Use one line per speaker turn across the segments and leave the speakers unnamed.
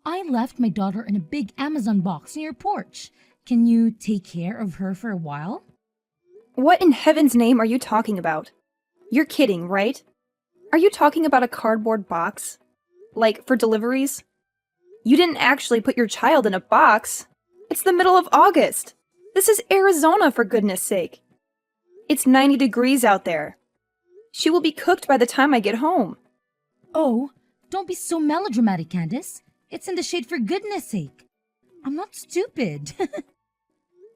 I left my daughter in a big Amazon box near your porch. Can you take care of her for a while?
What in heaven's name are you talking about? You're kidding, right? Are you talking about a cardboard box? Like, for deliveries? You didn't actually put your child in a box. It's the middle of August. This is Arizona, for goodness sake. It's 90 degrees out there. She will be cooked by the time I get home.
Oh, don't be so melodramatic, Candace. It's in the shade for goodness sake. I'm not stupid.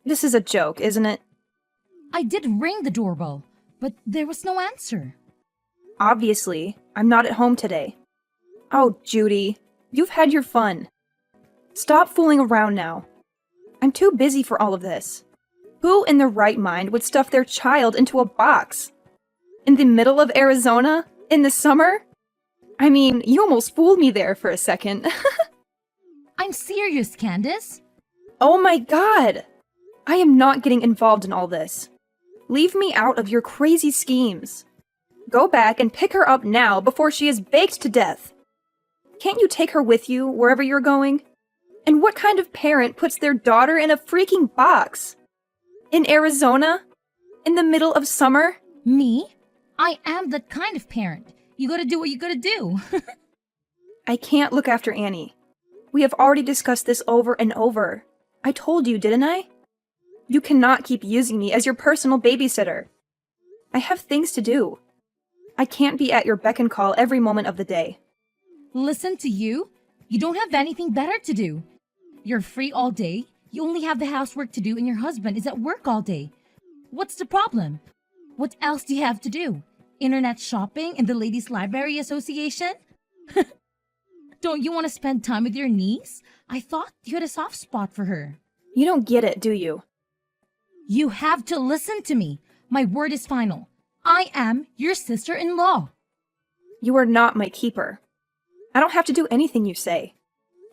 This is a joke, isn't it?
I did ring the doorbell, but there was no answer.
Obviously, I'm not at home today. Oh, Judy, you've had your fun. Stop fooling around now. I'm too busy for all of this. Who in their right mind would stuff their child into a box? In the middle of Arizona? In the summer? I mean, you almost fooled me there for a second.
I'm serious, Candace.
Oh my god! I am not getting involved in all this. Leave me out of your crazy schemes. Go back and pick her up now before she is baked to death. Can't you take her with you wherever you're going? And what kind of parent puts their daughter in a freaking box? In Arizona? In the middle of summer?
Me? I am that kind of parent. You gotta do what you gotta do.
I can't look after Annie. We have already discussed this over and over. I told you, didn't I? You cannot keep using me as your personal babysitter. I have things to do. I can't be at your beck and call every moment of the day.
Listen to you. You don't have anything better to do. You're free all day. You only have the housework to do and your husband is at work all day. What's the problem? What else do you have to do? Internet shopping and the Ladies Library Association? Don't you want to spend time with your niece? I thought you had a soft spot for her.
You don't get it, do you?
You have to listen to me. My word is final. I am your sister-in-law.
You are not my keeper. I don't have to do anything you say.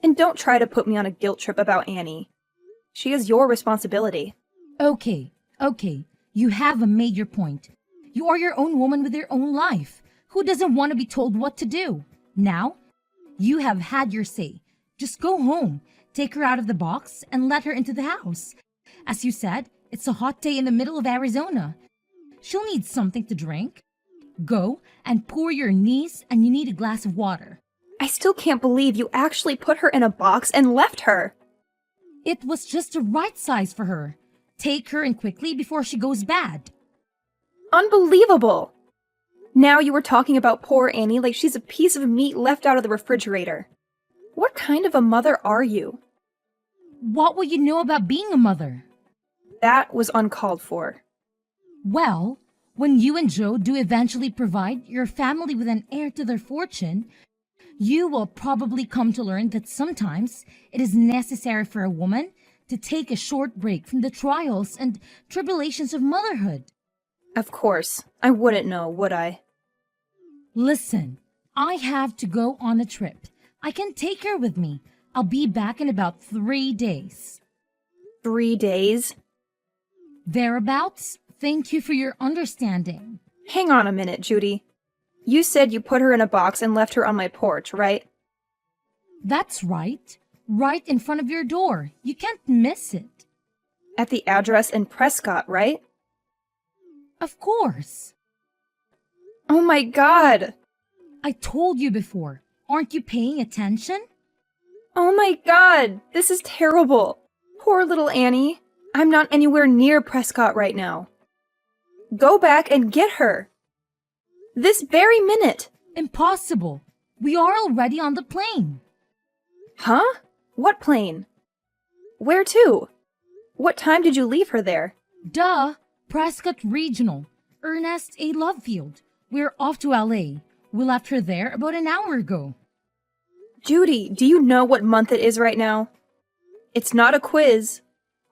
And don't try to put me on a guilt trip about Annie. She is your responsibility.
Okay. You have made your point. You are your own woman with your own life. Who doesn't want to be told what to do? Now, you have had your say. Just go home, take her out of the box, and let her into the house. As you said, it's a hot day in the middle of Arizona. She'll need something to drink. Go and pour your niece, and you need a glass of water.
I still can't believe you actually put her in a box and left her.
It was just the right size for her. Take her in quickly before she goes bad.
Unbelievable! Now you were talking about poor Annie like she's a piece of meat left out of the refrigerator. What kind of a mother are you?
What will you know about being a mother?
That was uncalled for.
Well, when you and Joe do eventually provide your family with an heir to their fortune, you will probably come to learn that sometimes it is necessary for a woman to take a short break from the trials and tribulations of motherhood.
Of course. I wouldn't know, would I?
Listen, I have to go on a trip. I can take her with me. I'll be back in about 3 days.
3 days?
Thereabouts. Thank you for your understanding.
Hang on a minute, Judy. You said you put her in a box and left her on my porch, right?
That's right. Right in front of your door. You can't miss it.
At the address in Prescott, right?
Of course.
Oh my god!
I told you before. Aren't you paying attention?
Oh my god! This is terrible! Poor little Annie. I'm not anywhere near Prescott right now. Go back and get her. This very minute.
Impossible. We are already on the plane.
Huh? What plane? Where to? What time did you leave her there?
Duh. Prescott Regional. Ernest A. Lovefield. We're off to LA. We left her there about an hour ago.
Judy, do you know what month it is right now? It's not a quiz.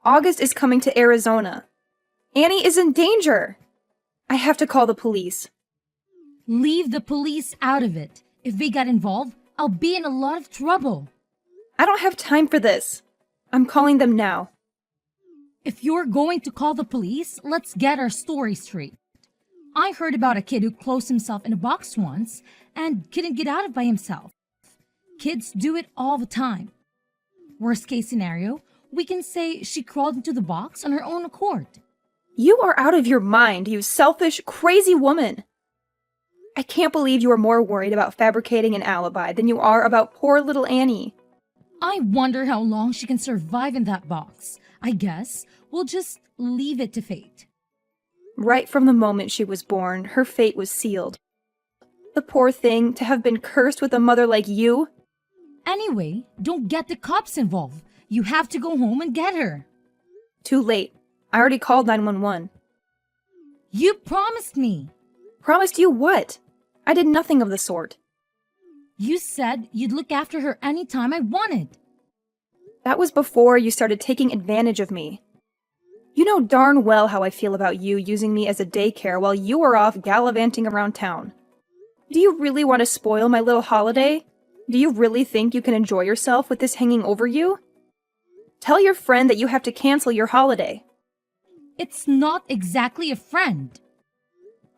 August is coming to Arizona. Annie is in danger. I have to call the police.
Leave the police out of it. If they get involved, I'll be in a lot of trouble.
I don't have time for this. I'm calling them now.
If you're going to call the police, let's get our story straight. I heard about a kid who closed himself in a box once and couldn't get out of by himself. Kids do it all the time. Worst case scenario, we can say she crawled into the box on her own accord.
You are out of your mind, you selfish, crazy woman. I can't believe you are more worried about fabricating an alibi than you are about poor little Annie.
I wonder how long she can survive in that box. I guess we'll just leave it to fate.
Right from the moment she was born, her fate was sealed. The poor thing, to have been cursed with a mother like you.
Anyway, don't get the cops involved. You have to go home and get her.
Too late. I already called 911.
You promised me.
Promised you what? I did nothing of the sort.
You said you'd look after her anytime I wanted.
That was before you started taking advantage of me. You know darn well how I feel about you using me as a daycare while you are off gallivanting around town. Do you really want to spoil my little holiday? Do you really think you can enjoy yourself with this hanging over you? Tell your friend that you have to cancel your holiday.
It's not exactly a friend.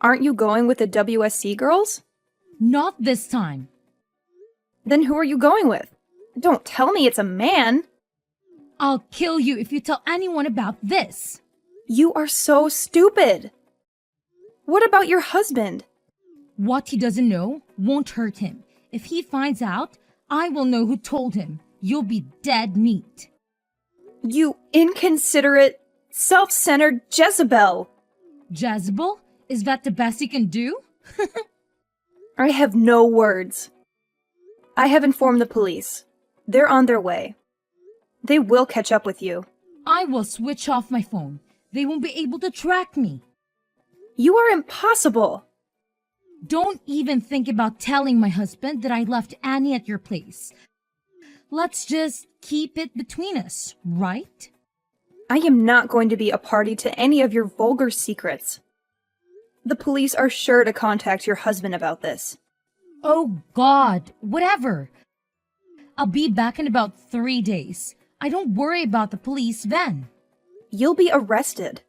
Aren't you going with the WSC girls?
Not this time.
Then who are you going with? Don't tell me it's a man.
I'll kill you if you tell anyone about this.
You are so stupid. What about your husband?
What he doesn't know won't hurt him. If he finds out, I will know who told him. You'll be dead meat.
You inconsiderate, self-centered Jezebel.
Jezebel? Is that the best you can do?
I have no words. I have informed the police. They're on their way. They will catch up with you.
I will switch off my phone. They won't be able to track me.
You are impossible.
Don't even think about telling my husband that I left Annie at your place. Let's just keep it between us, right?
I am not going to be a party to any of your vulgar secrets. The police are sure to contact your husband about this.
Oh God, whatever. I'll be back in about 3 days. I don't worry about the police then.
You'll be arrested.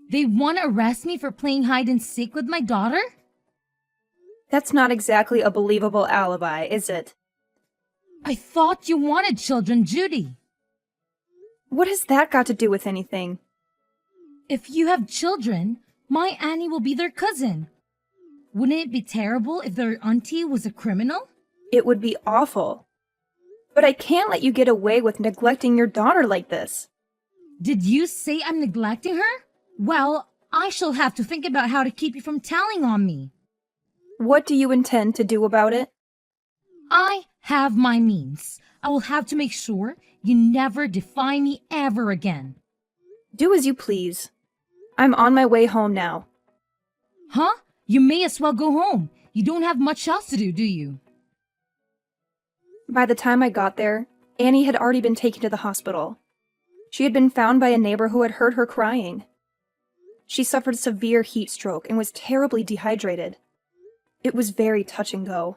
They want to arrest me for playing hide and seek with my daughter?
That's not exactly a believable alibi, is it?
I thought you wanted children, Judy.
What has that got to do with anything?
If you have children, my Annie will be their cousin. Wouldn't it be terrible if their auntie was a criminal?
It would be awful. But I can't let you get away with neglecting your daughter like this.
Did you say I'm neglecting her? Well, I shall have to think about how to keep you from telling on me.
What do you intend to do about it?
I have my means. I will have to make sure you never defy me ever again.
Do as you please. I'm on my way home now.
Huh? You may as well go home. You don't have much else to do you?
By the time I got there, Annie had already been taken to the hospital. She had been found by a neighbor who had heard her crying. She suffered severe heat stroke and was terribly dehydrated. It was very touch and go.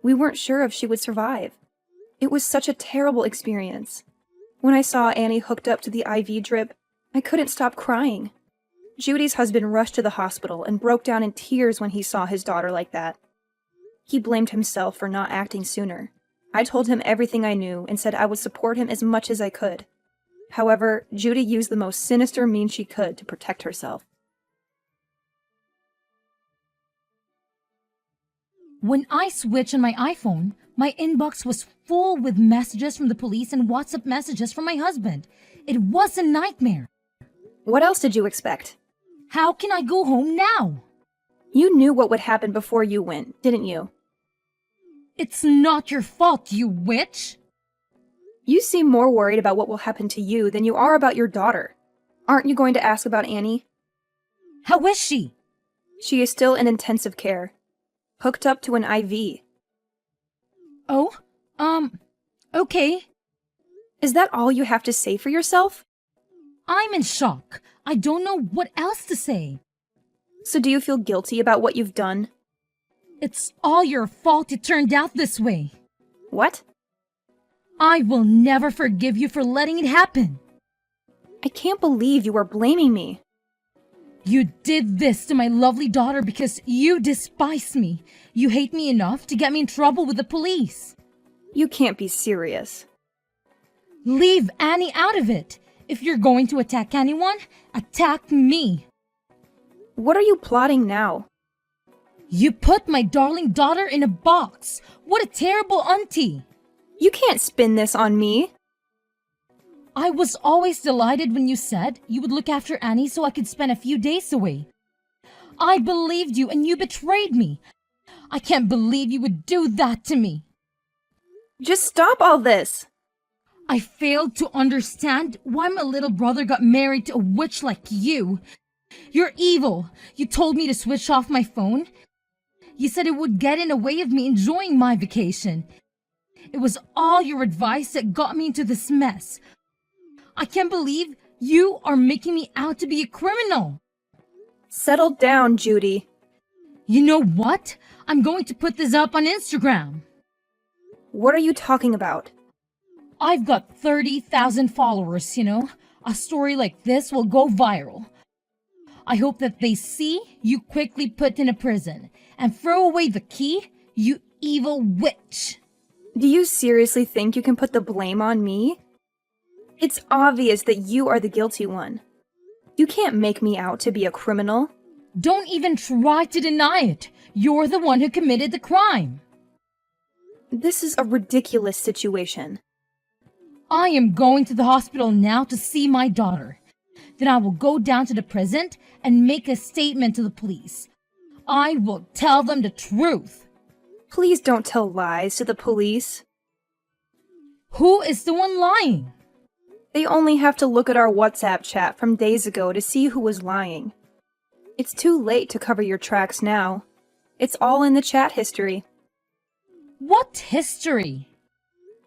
We weren't sure if she would survive. It was such a terrible experience. When I saw Annie hooked up to the IV drip, I couldn't stop crying. Judy's husband rushed to the hospital and broke down in tears when he saw his daughter like that. He blamed himself for not acting sooner. I told him everything I knew and said I would support him as much as I could. However, Judy used the most sinister means she could to protect herself.
When I switched on my iPhone, my inbox was full with messages from the police and WhatsApp messages from my husband. It was a nightmare.
What else did you expect?
How can I go home now?
You knew what would happen before you went, didn't you?
It's not your fault, you witch!
You seem more worried about what will happen to you than you are about your daughter. Aren't you going to ask about Annie?
How is she?
She is still in intensive care. Hooked up to an IV.
Oh, okay.
Is that all you have to say for yourself?
I'm in shock. I don't know what else to say.
So do you feel guilty about what you've done?
It's all your fault it turned out this way.
What?
I will never forgive you for letting it happen.
I can't believe you are blaming me.
You did this to my lovely daughter because you despise me. You hate me enough to get me in trouble with the police.
You can't be serious.
Leave Annie out of it. If you're going to attack anyone, attack me.
What are you plotting now?
You put my darling daughter in a box. What a terrible auntie.
You can't spin this on me.
I was always delighted when you said you would look after Annie so I could spend a few days away. I believed you and you betrayed me. I can't believe you would do that to me.
Just stop all this.
I failed to understand why my little brother got married to a witch like you. You're evil. You told me to switch off my phone. You said it would get in the way of me enjoying my vacation. It was all your advice that got me into this mess. I can't believe you are making me out to be a criminal.
Settle down, Judy.
You know what? I'm going to put this up on Instagram.
What are you talking about?
I've got 30,000 followers, you know. A story like this will go viral. I hope that they see you quickly put in a prison and throw away the key, you evil witch.
Do you seriously think you can put the blame on me? It's obvious that you are the guilty one. You can't make me out to be a criminal.
Don't even try to deny it. You're the one who committed the crime.
This is a ridiculous situation.
I am going to the hospital now to see my daughter. Then I will go down to the prison and make a statement to the police. I will tell them the truth.
Please don't tell lies to the police.
Who is the one lying?
They only have to look at our WhatsApp chat from days ago to see who was lying. It's too late to cover your tracks now. It's all in the chat history.
What history?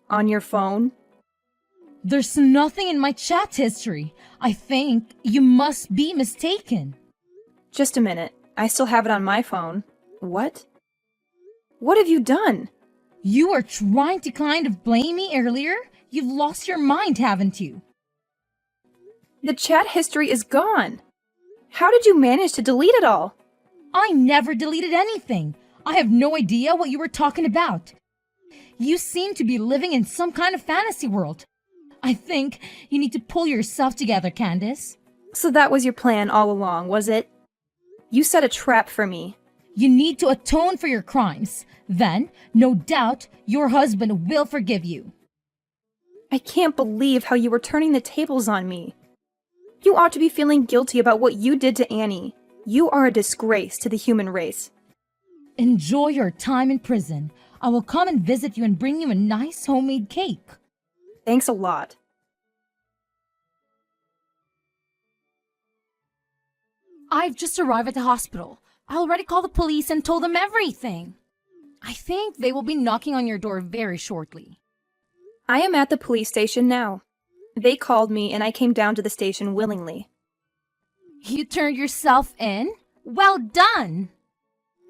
On your phone.
There's nothing in my chat history. I think you must be mistaken.
Just a minute. I still have it on my phone. What? What have you done?
You were trying to kind of blame me earlier. You've lost your mind, haven't you?
The chat history is gone. How did you manage to delete it all?
I never deleted anything. I have no idea what you were talking about. You seem to be living in some kind of fantasy world. I think you need to pull yourself together, Candace.
So that was your plan all along, was it? You set a trap for me.
You need to atone for your crimes. Then, no doubt, your husband will forgive you.
I can't believe how you were turning the tables on me. You ought to be feeling guilty about what you did to Annie. You are a disgrace to the human race.
Enjoy your time in prison. I will come and visit you and bring you a nice homemade cake.
Thanks a lot.
I've just arrived at the hospital. I already called the police and told them everything. I think they will be knocking on your door very shortly.
I am at the police station now. They called me and I came down to the station willingly.
You turned yourself in? Well done!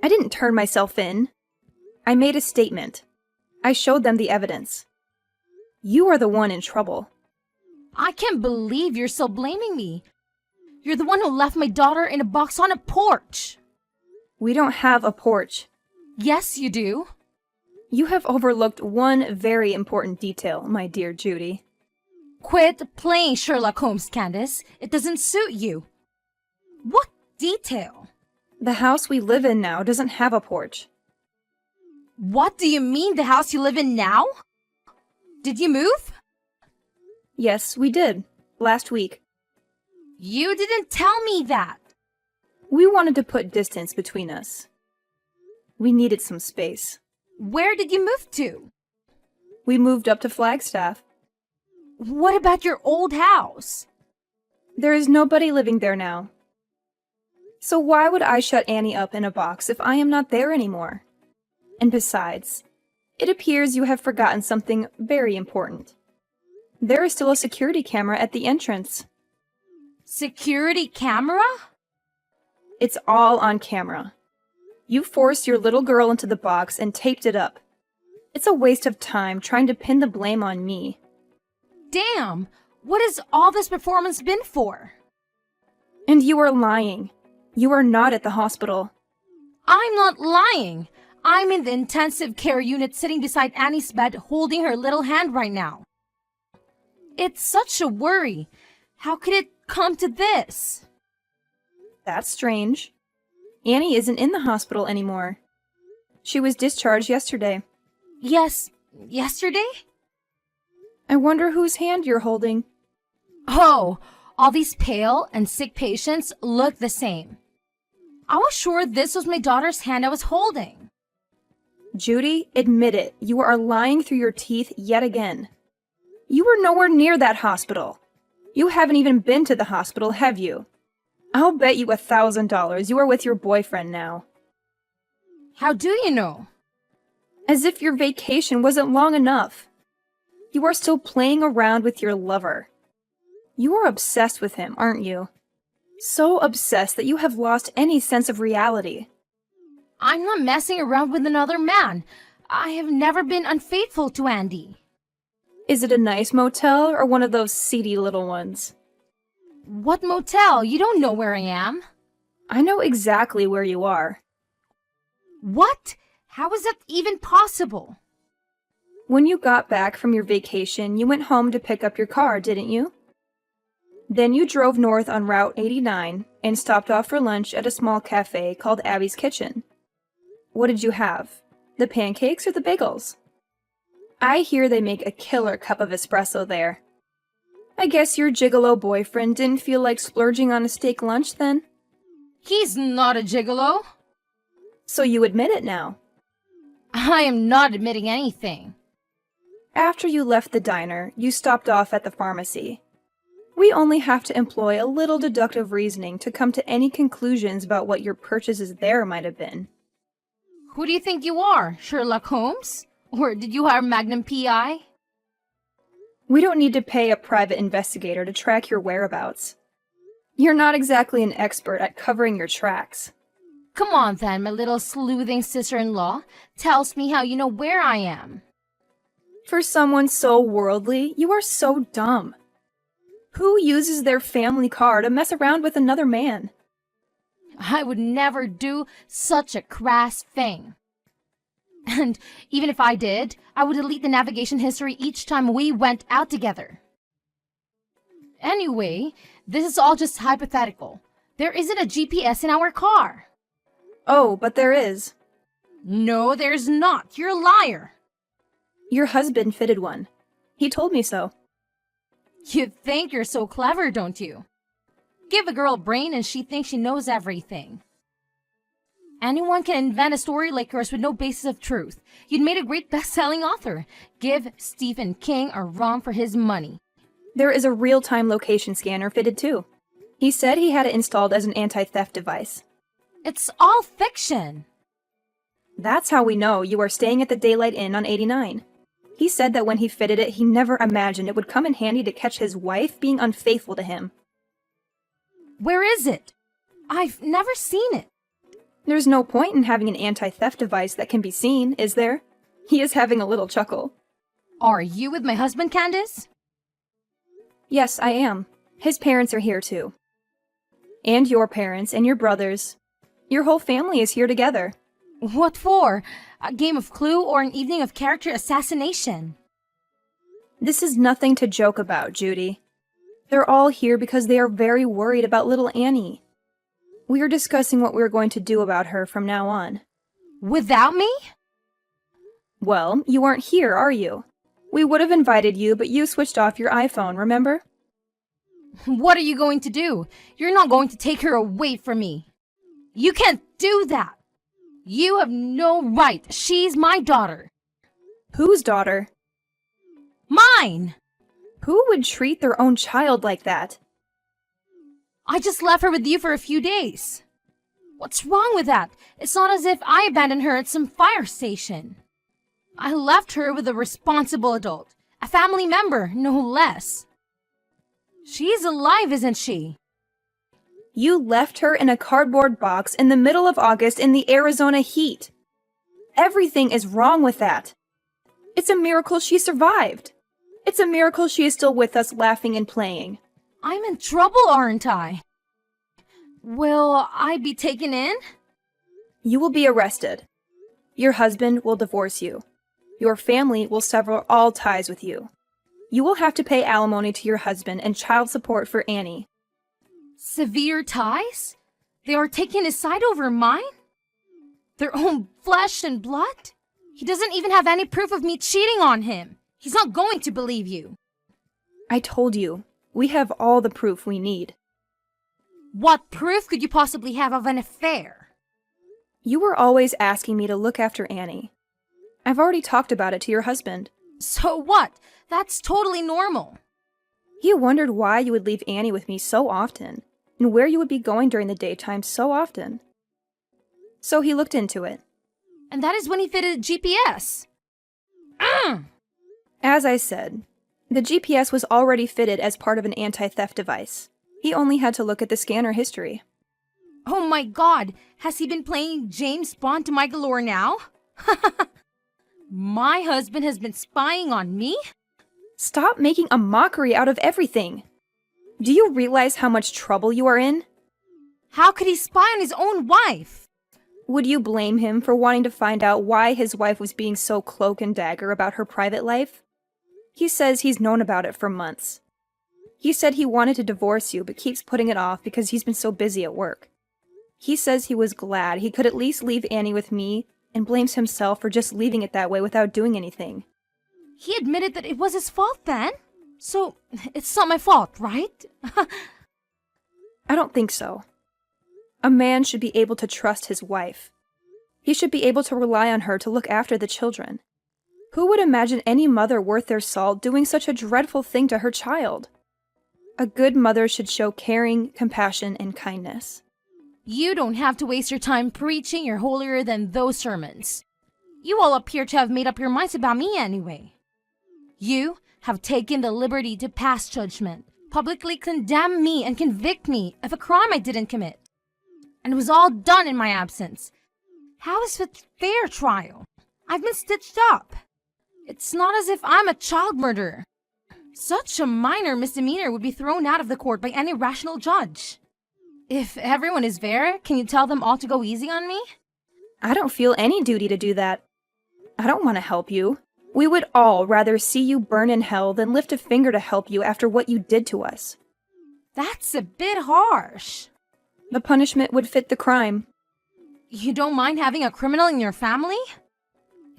I didn't turn myself in. I made a statement. I showed them the evidence. You are the one in trouble.
I can't believe you're still blaming me. You're the one who left my daughter in a box on a porch.
We don't have a porch.
Yes, you do.
You have overlooked one very important detail, my dear Judy.
Quit playing Sherlock Holmes, Candace. It doesn't suit you. What detail?
The house we live in now doesn't have a porch.
What do you mean, the house you live in now? Did you move?
Yes, we did. Last week.
You didn't tell me that.
We wanted to put distance between us. We needed some space.
Where did you move to?
We moved up to Flagstaff.
What about your old house?
There is nobody living there now. So why would I shut Annie up in a box if I am not there anymore? And besides, it appears you have forgotten something very important. There is still a security camera at the entrance.
Security camera?
It's all on camera. You forced your little girl into the box and taped it up. It's a waste of time trying to pin the blame on me.
Damn! What has all this performance been for?
And you are lying. You are not at the hospital.
I'm not lying. I'm in the intensive care unit sitting beside Annie's bed holding her little hand right now. It's such a worry. How could it come to this?
That's strange. Annie isn't in the hospital anymore. She was discharged yesterday.
Yes, yesterday?
I wonder whose hand you're holding.
Oh, all these pale and sick patients look the same. I was sure this was my daughter's hand I was holding.
Judy, admit it. You are lying through your teeth yet again. You were nowhere near that hospital. You haven't even been to the hospital, have you? I'll bet you $1,000 you are with your boyfriend now.
How do you know?
As if your vacation wasn't long enough. You are still playing around with your lover. You are obsessed with him, aren't you? So obsessed that you have lost any sense of reality.
I'm not messing around with another man. I have never been unfaithful to Andy.
Is it a nice motel or one of those seedy little ones?
What motel? You don't know where I am.
I know exactly where you are.
What? How is that even possible?
When you got back from your vacation, you went home to pick up your car, didn't you? Then you drove north on Route 89 and stopped off for lunch at a small cafe called Abby's Kitchen. What did you have? The pancakes or the bagels? I hear they make a killer cup of espresso there. I guess your gigolo boyfriend didn't feel like splurging on a steak lunch then?
He's not a gigolo.
So you admit it now.
I am not admitting anything.
After you left the diner, you stopped off at the pharmacy. We only have to employ a little deductive reasoning to come to any conclusions about what your purchases there might have been.
Who do you think you are, Sherlock Holmes? Or did you hire Magnum P.I.?
We don't need to pay a private investigator to track your whereabouts. You're not exactly an expert at covering your tracks.
Come on then, my little sleuthing sister-in-law. Tells me how you know where I am.
For someone so worldly, you are so dumb. Who uses their family car to mess around with another man?
I would never do such a crass thing. And even if I did, I would delete the navigation history each time we went out together. Anyway, this is all just hypothetical. There isn't a GPS in our car.
Oh, but there is.
No, there's not. You're a liar.
Your husband fitted one. He told me so.
You think you're so clever, don't you? Give a girl a brain and she thinks she knows everything. Anyone can invent a story like yours with no basis of truth. You'd made a great best-selling author. Give Stephen King a run for his money.
There is a real-time location scanner fitted too. He said he had it installed as an anti-theft device.
It's all fiction.
That's how we know you are staying at the Daylight Inn on 89. He said that when he fitted it, he never imagined it would come in handy to catch his wife being unfaithful to him.
Where is it? I've never seen it.
There's no point in having an anti-theft device that can be seen, is there? He is having a little chuckle.
Are you with my husband, Candace?
Yes, I am. His parents are here too. And your parents and your brothers. Your whole family is here together.
What for? A game of Clue or an evening of character assassination?
This is nothing to joke about, Judy. They're all here because they are very worried about little Annie. We are discussing what we are going to do about her from now on.
Without me?
Well, you aren't here, are you? We would have invited you, but you switched off your iPhone, remember?
What are you going to do? You're not going to take her away from me. You can't do that. You have no right. She's my daughter.
Whose daughter?
Mine!
Who would treat their own child like that?
I just left her with you for a few days. What's wrong with that? It's not as if I abandoned her at some fire station. I left her with a responsible adult, a family member, no less. She's alive, isn't she?
You left her in a cardboard box in the middle of August in the Arizona heat. Everything is wrong with that. It's a miracle she survived. It's a miracle she is still with us laughing and playing.
I'm in trouble, aren't I? Will I be taken in?
You will be arrested. Your husband will divorce you. Your family will sever all ties with you. You will have to pay alimony to your husband and child support for Annie.
Severe ties? They are taking his side over mine? Their own flesh and blood? He doesn't even have any proof of me cheating on him. He's not going to believe you.
I told you, we have all the proof we need.
What proof could you possibly have of an affair?
You were always asking me to look after Annie. I've already talked about it to your husband.
So what? That's totally normal.
He wondered why you would leave Annie with me so often, and where you would be going during the daytime so often. So he looked into it.
And that is when he fitted GPS.
As I said, the GPS was already fitted as part of an anti-theft device. He only had to look at the scanner history.
Oh my god, has he been playing James Bond to my galore now? My husband has been spying on me?
Stop making a mockery out of everything. Do you realize how much trouble you are in?
How could he spy on his own wife?
Would you blame him for wanting to find out why his wife was being so cloak and dagger about her private life? He says he's known about it for months. He said he wanted to divorce you but keeps putting it off because he's been so busy at work. He says he was glad he could at least leave Annie with me and blames himself for just leaving it that way without doing anything.
He admitted that it was his fault then? So, it's not my fault, right?
I don't think so. A man should be able to trust his wife. He should be able to rely on her to look after the children. Who would imagine any mother worth their salt doing such a dreadful thing to her child? A good mother should show caring, compassion, and kindness.
You don't have to waste your time preaching you're holier than those sermons. You all appear to have made up your minds about me anyway. You have taken the liberty to pass judgment, publicly condemn me and convict me of a crime I didn't commit. And it was all done in my absence. How is it fair trial? I've been stitched up. It's not as if I'm a child murderer. Such a minor misdemeanor would be thrown out of the court by any rational judge. If everyone is fair, can you tell them all to go easy on me?
I don't feel any duty to do that. I don't want to help you. We would all rather see you burn in hell than lift a finger to help you after what you did to us.
That's a bit harsh.
The punishment would fit the crime.
You don't mind having a criminal in your family?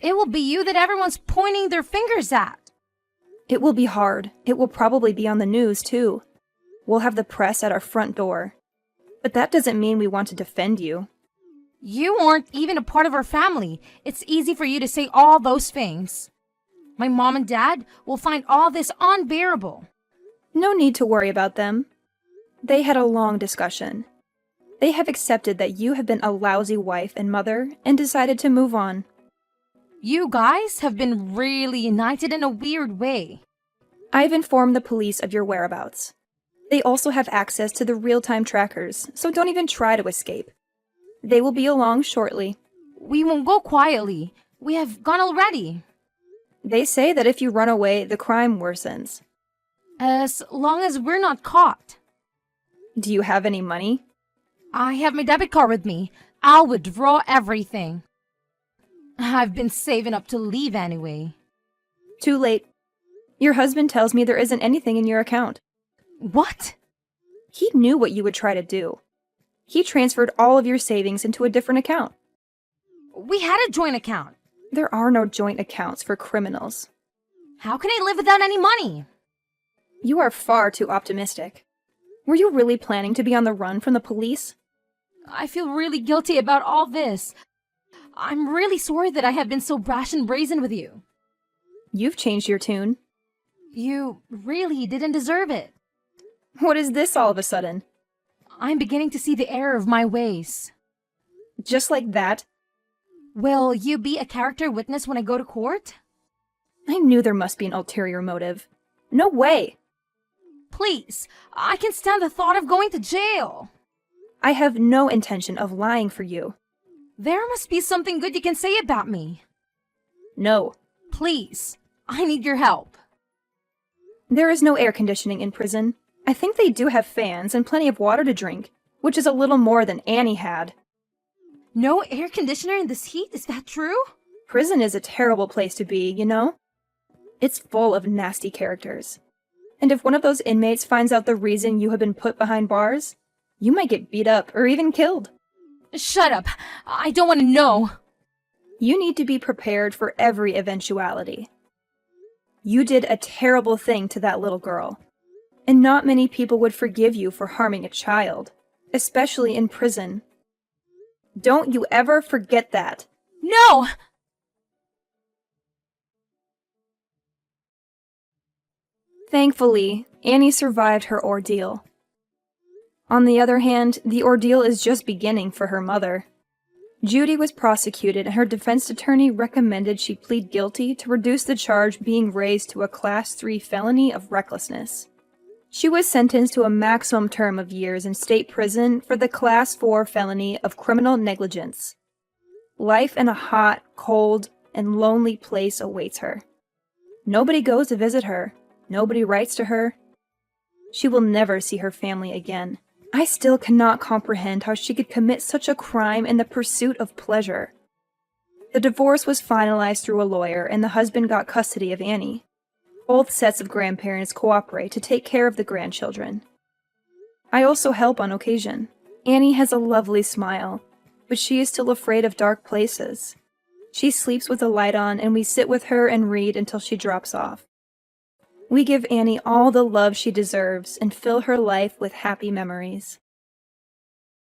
It will be you that everyone's pointing their fingers at.
It will be hard. It will probably be on the news, too. We'll have the press at our front door. But that doesn't mean we want to defend you.
You aren't even a part of our family. It's easy for you to say all those things. My mom and dad will find all this unbearable.
No need to worry about them. They had a long discussion. They have accepted that you have been a lousy wife and mother and decided to move on.
You guys have been really united in a weird way.
I've informed the police of your whereabouts. They also have access to the real-time trackers, so don't even try to escape. They will be along shortly.
We won't go quietly. We have gone already.
They say that if you run away, the crime worsens.
As long as we're not caught.
Do you have any money?
I have my debit card with me. I'll withdraw everything. I've been saving up to leave anyway.
Too late. Your husband tells me there isn't anything in your account.
What?
He knew what you would try to do. He transferred all of your savings into a different account.
We had a joint account.
There are no joint accounts for criminals.
How can I live without any money?
You are far too optimistic. Were you really planning to be on the run from the police?
I feel really guilty about all this. I'm really sorry that I have been so brash and brazen with you.
You've changed your tune.
You really didn't deserve it.
What is this all of a sudden?
I'm beginning to see the error of my ways.
Just like that?
Will you be a character witness when I go to court?
I knew there must be an ulterior motive. No way!
Please, I can stand the thought of going to jail.
I have no intention of lying for you.
There must be something good you can say about me.
No.
Please, I need your help.
There is no air conditioning in prison. I think they do have fans and plenty of water to drink, which is a little more than Annie had.
No air conditioner in this heat? Is that true?
Prison is a terrible place to be, you know? It's full of nasty characters. And if one of those inmates finds out the reason you have been put behind bars, you might get beat up or even killed.
Shut up. I don't want to know.
You need to be prepared for every eventuality. You did a terrible thing to that little girl, and not many people would forgive you for harming a child, especially in prison. Don't you ever forget that.
No!
Thankfully, Annie survived her ordeal. On the other hand, the ordeal is just beginning for her mother. Judy was prosecuted and her defense attorney recommended she plead guilty to reduce the charge being raised to a Class 3 felony of recklessness. She was sentenced to a maximum term of years in state prison for the Class 4 felony of criminal negligence. Life in a hot, cold, and lonely place awaits her. Nobody goes to visit her. Nobody writes to her. She will never see her family again. I still cannot comprehend how she could commit such a crime in the pursuit of pleasure. The divorce was finalized through a lawyer, and the husband got custody of Annie. Both sets of grandparents cooperate to take care of the grandchildren. I also help on occasion. Annie has a lovely smile, but she is still afraid of dark places. She sleeps with the light on, and we sit with her and read until she drops off. We give Annie all the love she deserves and fill her life with happy memories.